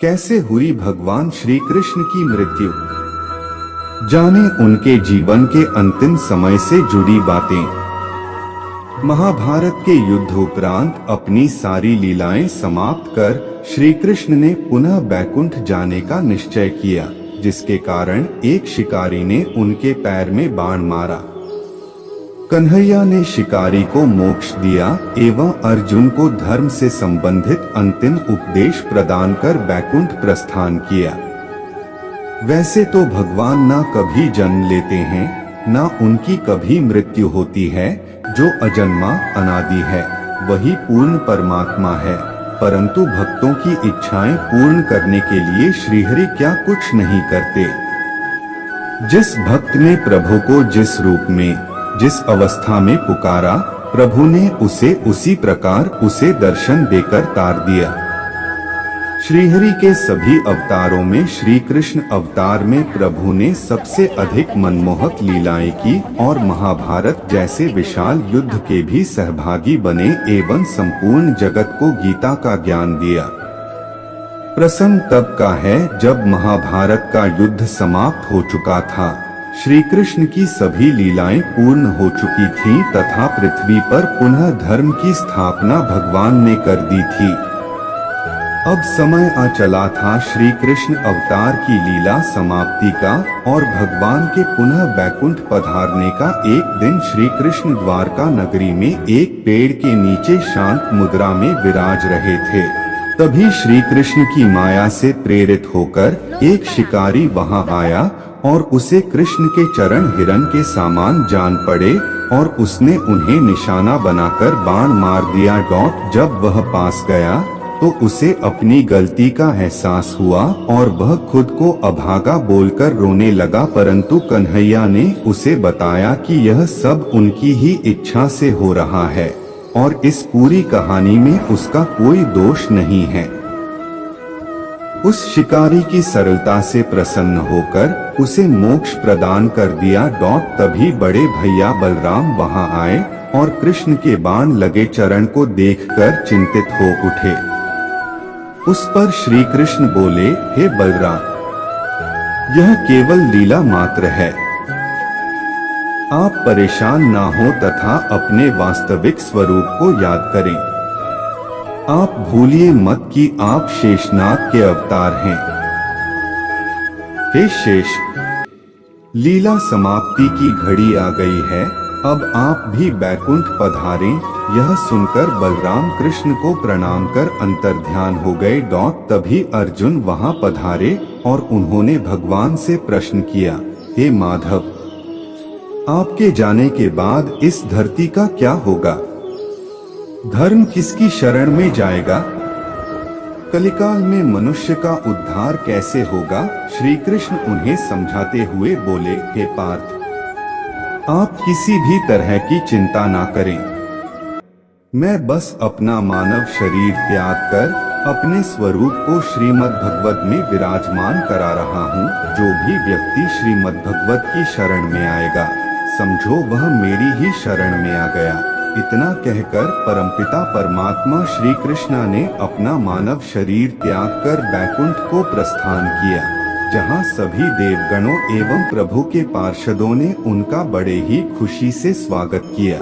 कैसे हुई भगवान श्री कृष्ण की मृत्यु, जाने उनके जीवन के अंतिम समय से जुड़ी बातें। महाभारत के युद्ध उपरांत अपनी सारी लीलाएं समाप्त कर श्री कृष्ण ने पुनः बैकुंठ जाने का निश्चय किया, जिसके कारण एक शिकारी ने उनके पैर में बाण मारा। कन्हैया ने शिकारी को मोक्ष दिया एवं अर्जुन को धर्म से संबंधित अंतिम उपदेश प्रदान कर बैकुंठ प्रस्थान किया। वैसे तो भगवान ना कभी जन्म लेते हैं, ना उनकी कभी मृत्यु होती है। जो अजन्मा अनादि है वही पूर्ण परमात्मा है, परंतु भक्तों की इच्छाएं पूर्ण करने के लिए श्रीहरि क्या कुछ नहीं करते। जिस भक्त ने प्रभु को जिस रूप में जिस अवस्था में पुकारा, प्रभु ने उसे उसी प्रकार उसे दर्शन देकर तार दिया। श्रीहरि के सभी अवतारों में श्री कृष्ण अवतार में प्रभु ने सबसे अधिक मनमोहक लीलाएं की और महाभारत जैसे विशाल युद्ध के भी सहभागी बने एवं संपूर्ण जगत को गीता का ज्ञान दिया। प्रसंग तब का है जब महाभारत का युद्ध समाप्त हो चुका था, श्री कृष्ण की सभी लीलाएं पूर्ण हो चुकी थीं तथा पृथ्वी पर पुनः धर्म की स्थापना भगवान ने कर दी थी। अब समय आ चला था श्री कृष्ण अवतार की लीला समाप्ति का और भगवान के पुनः बैकुंठ पधारने का। एक दिन श्री कृष्ण द्वारका नगरी में एक पेड़ के नीचे शांत मुद्रा में विराज रहे थे। तभी श्री कृष्ण की माया से प्रेरित होकर एक शिकारी वहां आया और उसे कृष्ण के चरण हिरण के समान जान पड़े और उसने उन्हें निशाना बनाकर बाण मार दिया। जब वह पास गया तो उसे अपनी गलती का एहसास हुआ और वह खुद को अभागा बोलकर रोने लगा, परंतु कन्हैया ने उसे बताया कि यह सब उनकी ही इच्छा से हो रहा है और इस पूरी कहानी में उसका कोई दोष नहीं है। उस शिकारी की सरलता से प्रसन्न होकर उसे मोक्ष प्रदान कर दिया। तभी बड़े भैया बलराम वहां आए और कृष्ण के बाण लगे चरण को देखकर चिंतित हो उठे। उस पर श्री कृष्ण बोले, हे बलराम, यह केवल लीला मात्र है। आप परेशान ना हो तथा अपने वास्तविक स्वरूप को याद करें। आप भूलिए मत कि आप शेषनाग के अवतार हैं। हे शेष, लीला समाप्ति की घड़ी आ गई है, अब आप भी बैकुंठ पधारें। यह सुनकर बलराम कृष्ण को प्रणाम कर अंतर्ध्यान हो गए। तभी अर्जुन वहां पधारे और उन्होंने भगवान से प्रश्न किया, हे माधव, आपके जाने के बाद इस धरती का क्या होगा? धर्म किसकी शरण में जाएगा? कलिकाल में मनुष्य का उद्धार कैसे होगा? श्री कृष्ण उन्हें समझाते हुए बोले, हे पार्थ, आप किसी भी तरह की चिंता ना करें। मैं बस अपना मानव शरीर त्याग कर अपने स्वरूप को श्रीमद् भगवत में विराजमान करा रहा हूँ। जो भी व्यक्ति श्रीमद् भगवत की शरण में आएगा, समझो वह मेरी ही शरण में आ गया। इतना कहकर परमपिता परमात्मा श्री कृष्ण ने अपना मानव शरीर त्याग कर बैकुंठ को प्रस्थान किया, जहां सभी देवगणों एवं प्रभु के पार्षदों ने उनका बड़े ही खुशी से स्वागत किया।